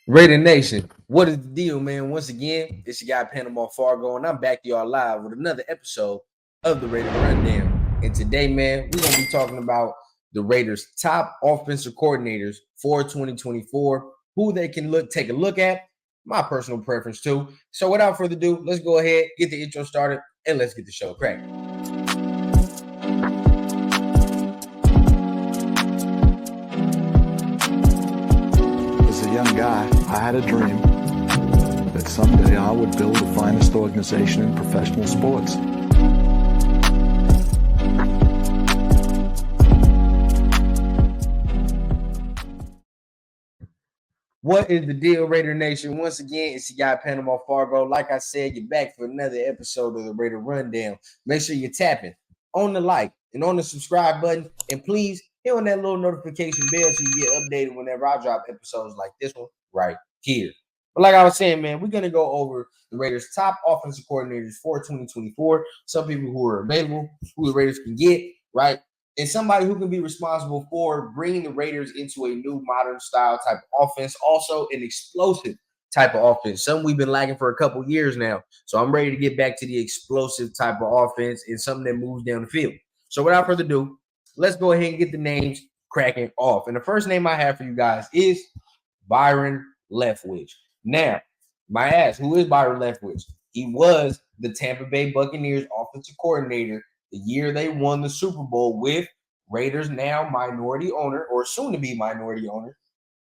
Raider Nation, what is the deal, man? Once again, it's your guy Panama Fargo, and I'm back to y'all live with another episode of the Raider Rundown. And today, man, we're gonna be talking about the Raiders' top offensive coordinators for 2024, who they can take a look at. My personal preference too. So, without further ado, let's go ahead, get the intro started, and let's get the show cracking. As a young guy, I had a dream that someday I would build the finest organization in professional sports. What is the deal, Raider Nation? Once again, it's your guy Panama Fargo. Like I said, you're back for another episode of the Raider Rundown. Make sure you're tapping on the like and on the subscribe button. And please hit on that little notification bell so you get updated whenever I drop episodes like this one right here. But like I was saying, man, we're going to go over the Raiders' top offensive coordinators for 2024. Some people who are available, who the Raiders can get, right? And somebody who can be responsible for bringing the Raiders into a new modern style type of offense, also an explosive type of offense. Something we've been lacking for a couple years now. So I'm ready to get back to the explosive type of offense and something that moves down the field. So without further ado, let's go ahead and get the names cracking off. And the first name I have for you guys is Byron Leftwich. Now, my ass, who is Byron Leftwich? He was the Tampa Bay Buccaneers offensive coordinator the year they won the Super Bowl with Raiders now minority owner, or soon to be minority owner,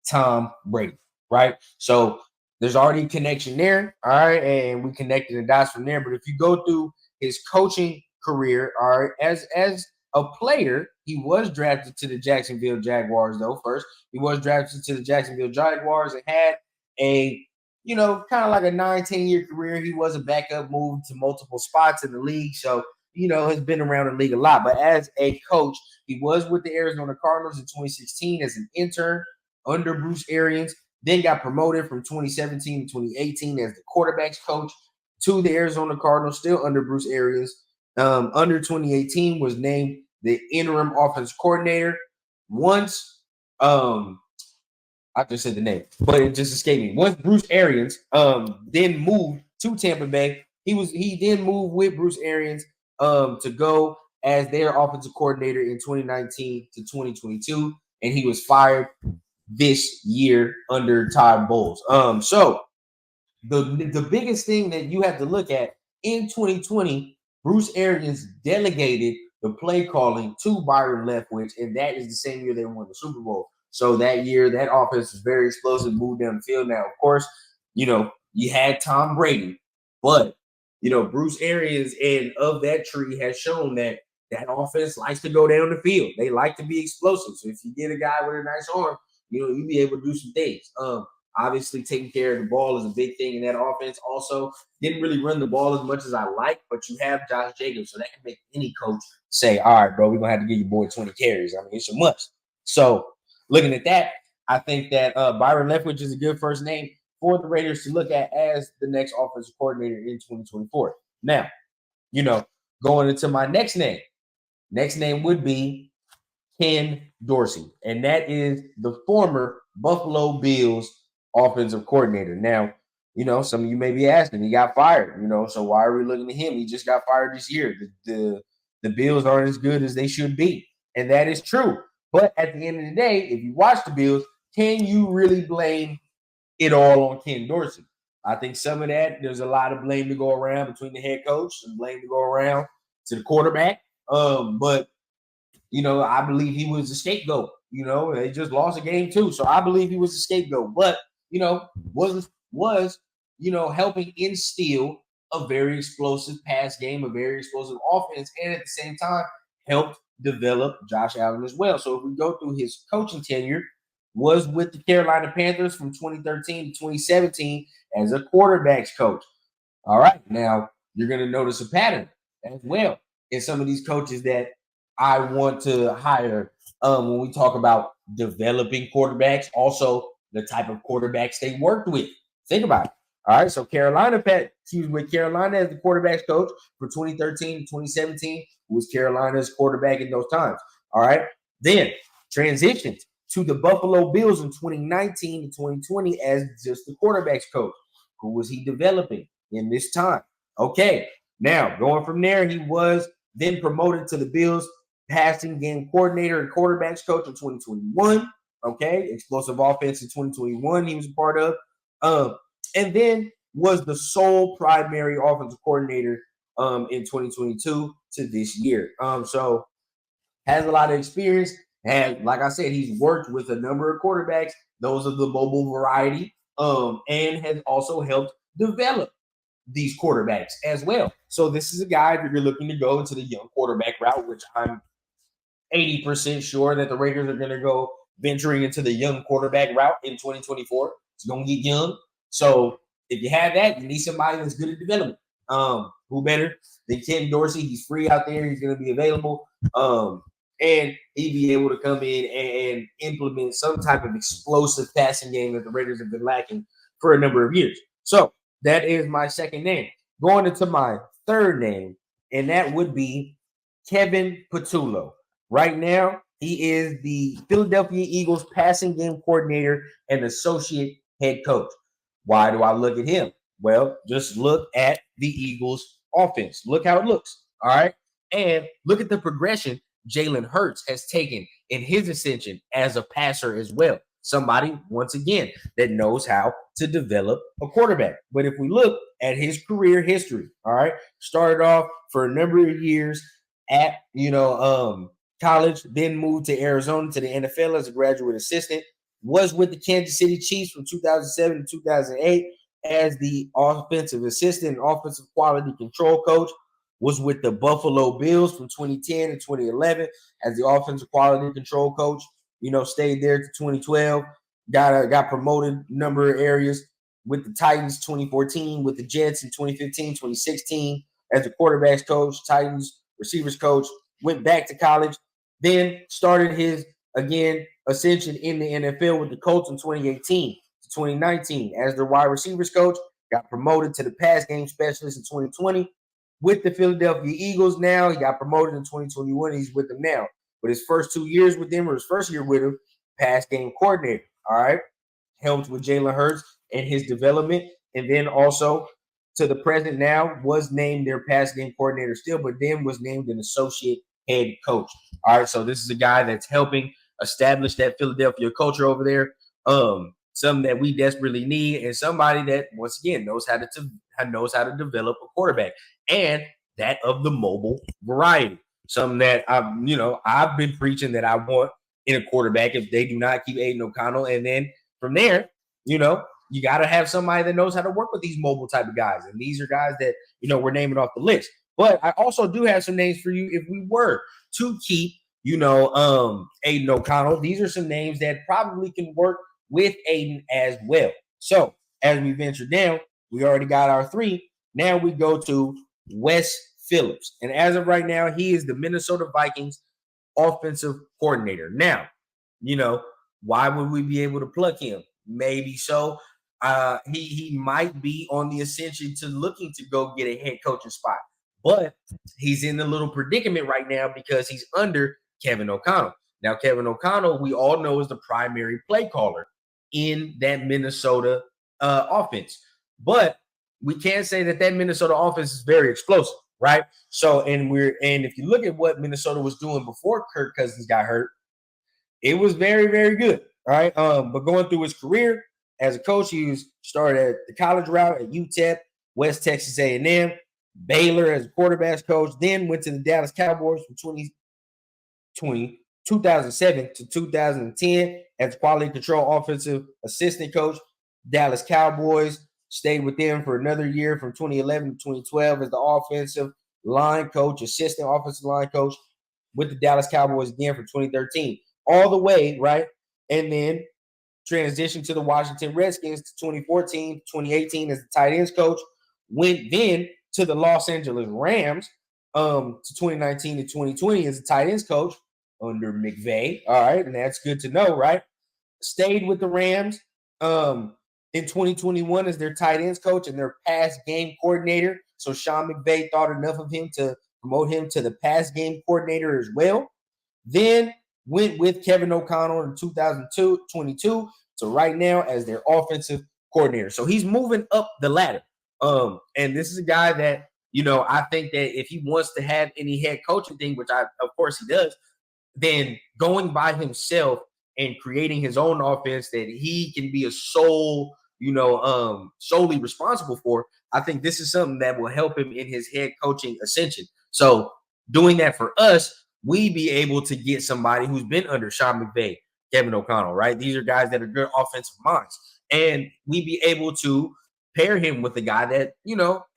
Tom Brady, right? So there's already a connection there, all right, and we connected the dots from there. But if you go through his coaching career, all right, as a player, he was drafted to the Jacksonville Jaguars, though. First, he was drafted to the Jacksonville Jaguars and had a kind of like a 9-10 year career. He was a backup, moved to multiple spots in the league. So has been around the league a lot. But as a coach, he was with the Arizona Cardinals in 2016 as an intern under Bruce Arians, then got promoted from 2017 to 2018 as the quarterbacks coach to the Arizona Cardinals, still under Bruce Arians. Under 2018 was named the interim offensive coordinator. Once, I just said the name, but it just escaped me. Once Bruce Arians then moved to Tampa Bay, he then moved with Bruce Arians to go as their offensive coordinator in 2019 to 2022, and he was fired this year under Todd Bowles. So the biggest thing that you have to look at in 2020, Bruce Arians delegated the play calling to Byron Leftwich, and that is the same year they won the Super Bowl. So that year, that offense was very explosive, moved down the field. Now, of course, you had Tom Brady, but Bruce Arians and of that tree has shown that offense likes to go down the field. They like to be explosive. So if you get a guy with a nice arm, you'll be able to do some things. Obviously, taking care of the ball is a big thing in that offense. Also, didn't really run the ball as much as I like, but you have Josh Jacobs, so that can make any coach say, all right, bro, we're going to have to give your boy 20 carries. I mean, it's a must. So looking at that, I think that Byron Leftwich is a good first name for the Raiders to look at as the next offensive coordinator in 2024. Now, going into my next name. Next name would be Ken Dorsey, and that is the former Buffalo Bills offensive coordinator. Now, some of you may be asking, he got fired, so why are we looking at him? He just got fired this year. The Bills aren't as good as they should be, and that is true. But at the end of the day, if you watch the Bills, can you really blame it all on Ken Dorsey? I think some of that, there's a lot of blame to go around between the head coach and blame to go around to the quarterback. But I believe he was a scapegoat. They just lost a game too, so I believe he was a scapegoat. But was helping instill a very explosive pass game, a very explosive offense, and at the same time helped develop Josh Allen as well. So if we go through his coaching tenure, was with the Carolina Panthers from 2013 to 2017 as a quarterbacks coach. All right, now you're going to notice a pattern as well in some of these coaches that I want to hire when we talk about developing quarterbacks, also the type of quarterbacks they worked with. Think about it. All right, so he was with Carolina as the quarterbacks coach from 2013 to 2017, who was Carolina's quarterback in those times. All right, then transitioned to the Buffalo Bills in 2019 and 2020 as just the quarterbacks coach. Who was he developing in this time? Okay, now going from there, he was then promoted to the Bills passing game coordinator and quarterbacks coach in 2021. Okay, explosive offense in 2021 he was a part of. And then was the sole primary offensive coordinator in 2022 to this year. So has a lot of experience. And like I said, he's worked with a number of quarterbacks. Those are the mobile variety. And has also helped develop these quarterbacks as well. So this is a guy that you're looking to go into the young quarterback route, which I'm 80% sure that the Raiders are going to go venturing into the young quarterback route in 2024. It's going to get young. So if you have that, you need somebody that's good at development. Who better than Ken Dorsey? He's free out there. He's going to be available. And he'd be able to come in and implement some type of explosive passing game that the Raiders have been lacking for a number of years. So that is my second name. Going into my third name, and that would be Kevin Patullo. Right now, he is the Philadelphia Eagles passing game coordinator and associate head coach. Why do I look at him? Well, just look at the Eagles offense. Look how it looks. All right. And look at the progression Jalen Hurts has taken in his ascension as a passer as well. Somebody, once again, that knows how to develop a quarterback. But if we look at his career history, all right, started off for a number of years at, college, then moved to Arizona to the NFL as a graduate assistant, was with the Kansas City Chiefs from 2007 to 2008 as the offensive assistant and offensive quality control coach, was with the Buffalo Bills from 2010 to 2011 as the offensive quality control coach, stayed there to 2012, got promoted a number of areas with the Titans 2014, with the Jets in 2015, 2016 as the quarterbacks coach, Titans receivers coach, went back to college, then started his, again, ascension in the NFL with the Colts in 2018 to 2019 as their wide receivers coach, got promoted to the pass game specialist in 2020 with the Philadelphia Eagles. Now he got promoted in 2021. He's with them now. But his first 2 years with them, or his first year with him, pass game coordinator. All right. Helped with Jalen Hurts and his development. And then also to the present now was named their pass game coordinator still, but then was named an associate head coach. All right. So this is a guy that's helping establish that Philadelphia culture over there. Something that we desperately need, and somebody that, once again, knows how to develop a quarterback, and that of the mobile variety. Something that I've been preaching that I want in a quarterback if they do not keep Aiden O'Connell. And then from there, you got to have somebody that knows how to work with these mobile type of guys. And these are guys that, we're naming off the list. But I also do have some names for you if we were to keep, Aiden O'Connell. These are some names that probably can work with Aiden as well. So as we venture down, we already got our three. Now we go to Wes Phillips. And as of right now, he is the Minnesota Vikings offensive coordinator. Now, why would we be able to plug him? Maybe so. He might be on the ascension to looking to go get a head coaching spot. But he's in a little predicament right now because he's under Kevin O'Connell. Now, Kevin O'Connell, we all know, is the primary play caller in that Minnesota offense. But we can't say that Minnesota offense is very explosive, right? So, and if you look at what Minnesota was doing before Kirk Cousins got hurt, it was very, very good, all right? But going through his career as a coach, he started at the college route at UTEP, West Texas A&M, Baylor as a quarterbacks coach, then went to the Dallas Cowboys from 2007 to 2010 as quality control offensive assistant coach. Dallas Cowboys, stayed with them for another year from 2011 to 2012 as the offensive line coach, assistant offensive line coach with the Dallas Cowboys again from 2013. All the way, right? And then transitioned to the Washington Redskins to 2014, 2018 as the tight ends coach. Went then to the Los Angeles Rams to 2019 to 2020 as a tight ends coach under McVay. All right, and that's good to know, right? Stayed with the Rams in 2021 as their tight ends coach and their pass game coordinator. So Sean McVay thought enough of him to promote him to the pass game coordinator as well. Then went with Kevin O'Connell in 2022 to right now as their offensive coordinator. So he's moving up the ladder. And this is a guy that, I think that if he wants to have any head coaching thing, which of course he does, then going by himself and creating his own offense that he can be a solely responsible for, I think this is something that will help him in his head coaching ascension. So doing that for us, we be able to get somebody who's been under Sean McVay, Kevin O'Connell, right? These are guys that are good offensive minds. And we be able to pair him with the guy that,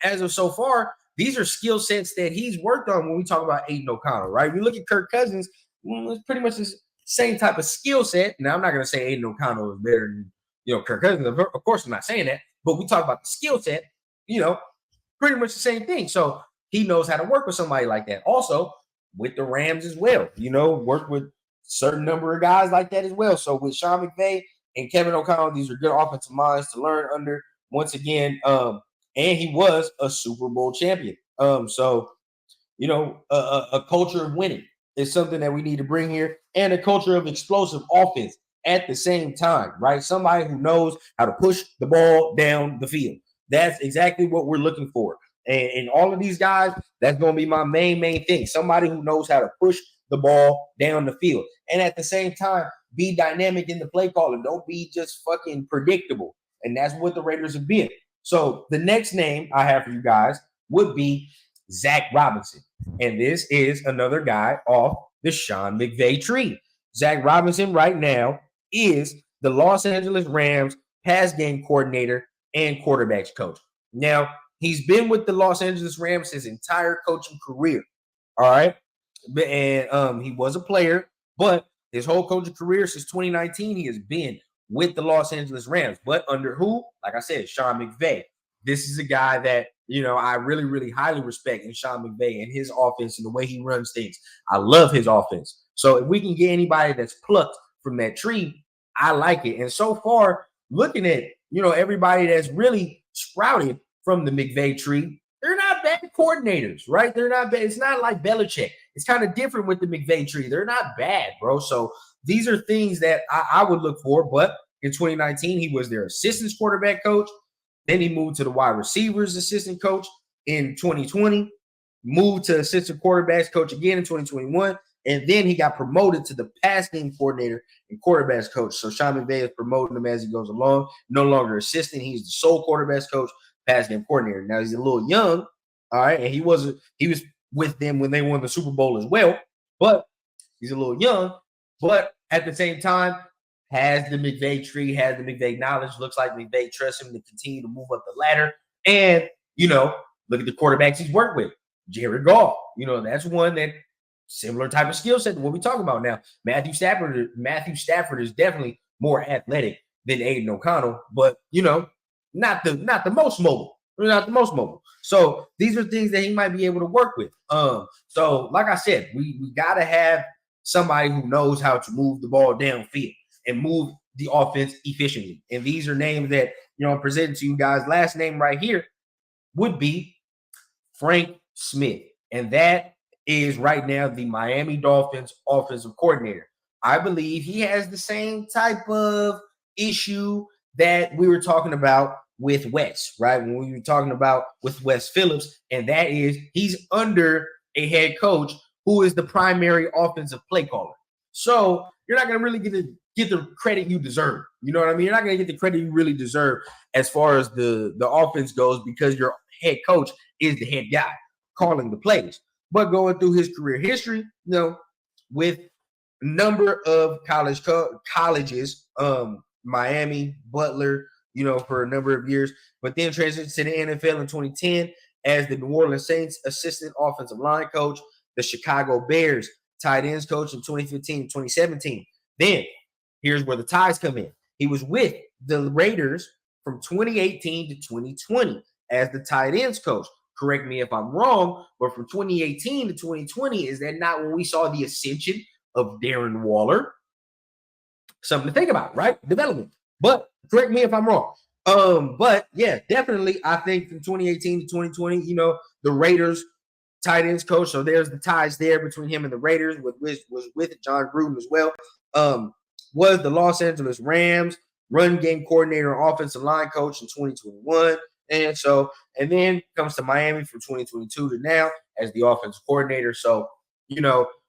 as of so far, these are skill sets that he's worked on when we talk about Aiden O'Connell, right? We look at Kirk Cousins, it's pretty much the same type of skill set. Now, I'm not going to say Aiden O'Connell is better than, Kirk Cousins. Of course, I'm not saying that. But we talk about the skill set, pretty much the same thing. So he knows how to work with somebody like that. Also, with the Rams as well, work with certain number of guys like that as well. So with Sean McVay and Kevin O'Connell, these are good offensive minds to learn under once again. And he was a Super Bowl champion. So, a culture of winning is something that we need to bring here, and a culture of explosive offense at the same time, right? Somebody who knows how to push the ball down the field. That's exactly what we're looking for. And all of these guys, that's going to be my main thing. Somebody who knows how to push the ball down the field. And at the same time, be dynamic in the play calling. Don't be just fucking predictable. And that's what the Raiders have been. So the next name I have for you guys would be Zack Robinson. And this is another guy off the Sean McVay tree. Zack Robinson right now is the Los Angeles Rams pass game coordinator and quarterbacks coach. Now, he's been with the Los Angeles Rams his entire coaching career. All right. And he was a player, but his whole coaching career since 2019, he has been with the Los Angeles Rams. But under who? Like I said, Sean McVay. This is a guy that, I really, really highly respect in Sean McVay and his offense and the way he runs things. I love his offense. So if we can get anybody that's plucked from that tree, I like it. And so far, looking at, everybody that's really sprouted from the McVay tree, they're not bad coordinators, right? They're not bad. It's not like Belichick. It's kind of different with the McVay tree. They're not bad, bro. So these are things that I would look for. But in 2019, he was their assistant quarterback coach. Then he moved to the wide receivers assistant coach in 2020, moved to assistant quarterbacks coach again in 2021. And then he got promoted to the pass game coordinator and quarterbacks coach. So Sean McVay is promoting him as he goes along. No longer assistant. He's the sole quarterbacks coach, pass game coordinator. Now he's a little young, all right, and he was with them when they won the Super Bowl as well, but he's a little young. But at the same time, has the McVay tree, has the McVay knowledge. Looks like McVay trusts him to continue to move up the ladder. And look at the quarterbacks he's worked with. Jared Goff, that's one that similar type of skill set to what we talk about now. Matthew Stafford is definitely more athletic than Aiden O'Connell, but not the most mobile. Not the most mobile. So these are things that he might be able to work with. So like I said, we gotta have somebody who knows how to move the ball downfield and move the offense efficiently. And these are names that I'm presenting to you guys. Last name right here would be Frank Smith, and that is right now the Miami Dolphins offensive coordinator. I believe he has the same type of issue that we were talking about with Wes, right? When we were talking about with Wes Phillips, and that is he's under a head coach who is the primary offensive play caller. So you're not going to really get the credit you deserve. You know what I mean? You're not going to get the credit you really deserve as far as the offense goes because your head coach is the head guy calling the plays. But going through his career history, with a number of colleges, Miami, Butler, for a number of years, but then transitioned to the NFL in 2010 as the New Orleans Saints assistant offensive line coach, the Chicago Bears tight ends coach in 2015 and 2017. Then here's where the ties come in. He was with the Raiders from 2018 to 2020 as the tight ends coach. Correct me if I'm wrong, but from 2018 to 2020, is that not when we saw the ascension of Darren Waller? Something to think about, right? Development. But correct me if I'm wrong. But yeah, definitely, I think from 2018 to 2020, the Raiders tight ends coach. So there's the ties there between him and the Raiders, which was with John Gruden as well. Was the Los Angeles Rams run game coordinator and offensive line coach in 2021. And then comes to Miami from 2022 to now as the offensive coordinator. So,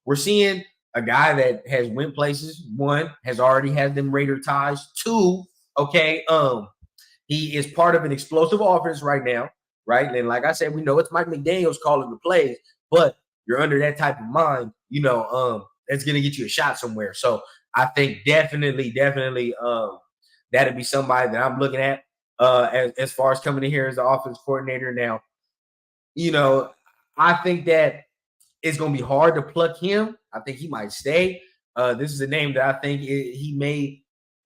we're seeing a guy that has went places. One, has already had them Raider ties. Two, okay, he is part of an explosive offense right now, right? And like I said, we know it's Mike McDaniels calling the plays, but you're under that type of mind, that's going to get you a shot somewhere. So I think definitely, that'd be somebody that I'm looking at as far as coming in here as the offense coordinator. Now, I think that it's going to be hard to pluck him. I think he might stay. This is a name that I think he may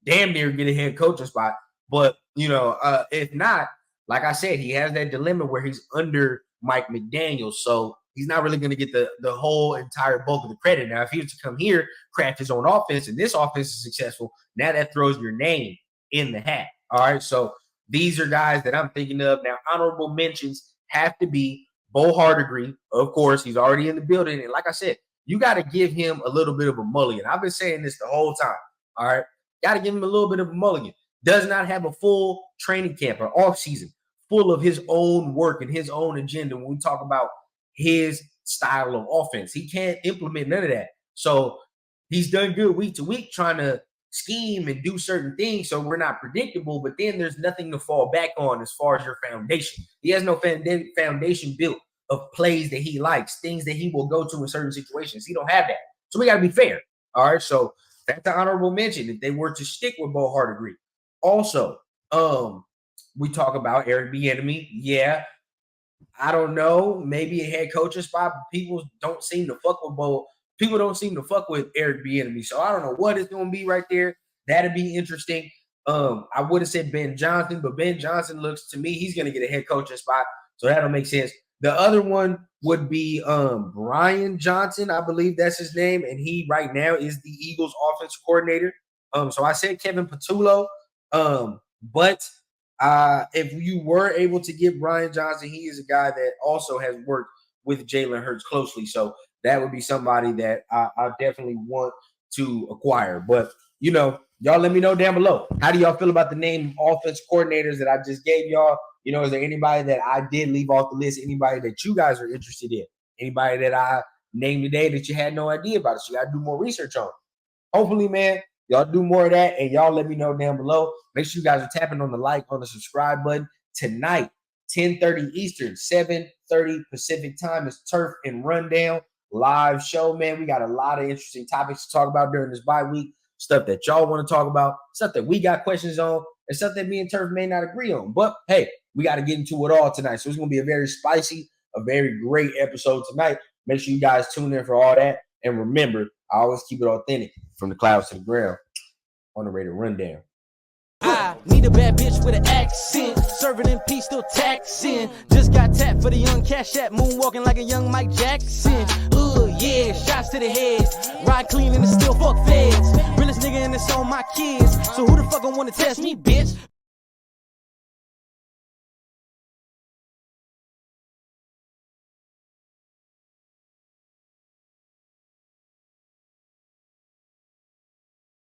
damn near get a head coaching spot. But, if not, like I said, he has that dilemma where he's under Mike McDaniels. So he's not really going to get the whole entire bulk of the credit. Now, if he was to come here, craft his own offense, and this offense is successful, now that throws your name in the hat. All right. So these are guys that I'm thinking of. Now, honorable mentions have to be Bo Hardegree. Of course, he's already in the building. And like I said, you got to give him a little bit of a mulligan. I've been saying this the whole time. All right. Got to give him a little bit of a mulligan. Does not have a full training camp or off season full of his own work and his own agenda when we talk about his style of offense. He can't implement none of that. So he's done good week to week trying to scheme and do certain things so we're not predictable, but then there's nothing to fall back on as far as your foundation. He has no foundation built of plays that he likes, things that he will go to in certain situations. He don't have that. So we got to be fair. All right, so that's an honorable mention if they were to stick with Bo Hardegree. Also, we talk about Eric Bieniemy. Yeah, I don't know, maybe a head coaching spot, but people don't seem to fuck with Bo. People don't seem to fuck with Eric Bieniemy. So I don't know what it's going to be right there. That'd be interesting. I would have said Ben Johnson, but Ben Johnson looks to me, he's going to get a head coaching spot. So that'll make sense. The other one would be Brian Johnson. I believe that's his name. And he right now is the Eagles offensive coordinator. So I said Kevin Patullo. But if you were able to get Brian Johnson, he is a guy that also has worked with Jalen Hurts closely. So that would be somebody that I definitely want to acquire. But, y'all let me know down below. How do y'all feel about the name offense coordinators that I just gave y'all? Is there anybody that I did leave off the list? Anybody that you guys are interested in? Anybody that I named today that you had no idea about? So you got to do more research on. Hopefully, man, y'all do more of that, and y'all let me know down below. Make sure you guys are tapping on the like, on the subscribe button. Tonight, 10:30 Eastern, 7:30 Pacific time is Turf and Rundown live show, man. We got a lot of interesting topics to talk about during this bye week, stuff that y'all want to talk about, stuff that we got questions on, and stuff that me and Turf may not agree on. But, hey, we got to get into it all tonight. So it's going to be a very spicy, a very great episode tonight. Make sure you guys tune in for all that. And remember, I always keep it authentic from the clouds to the ground on the Raider Rundown. I need a bad bitch with an accent, serving in peace, still taxing. Just got tapped for the young cash app, moonwalking like a young Mike Jackson. Yeah, shots to the head, ride clean and it's still fuck feds. Realest nigga and it's on my kids, so who the fuck gon' wanna test me, bitch?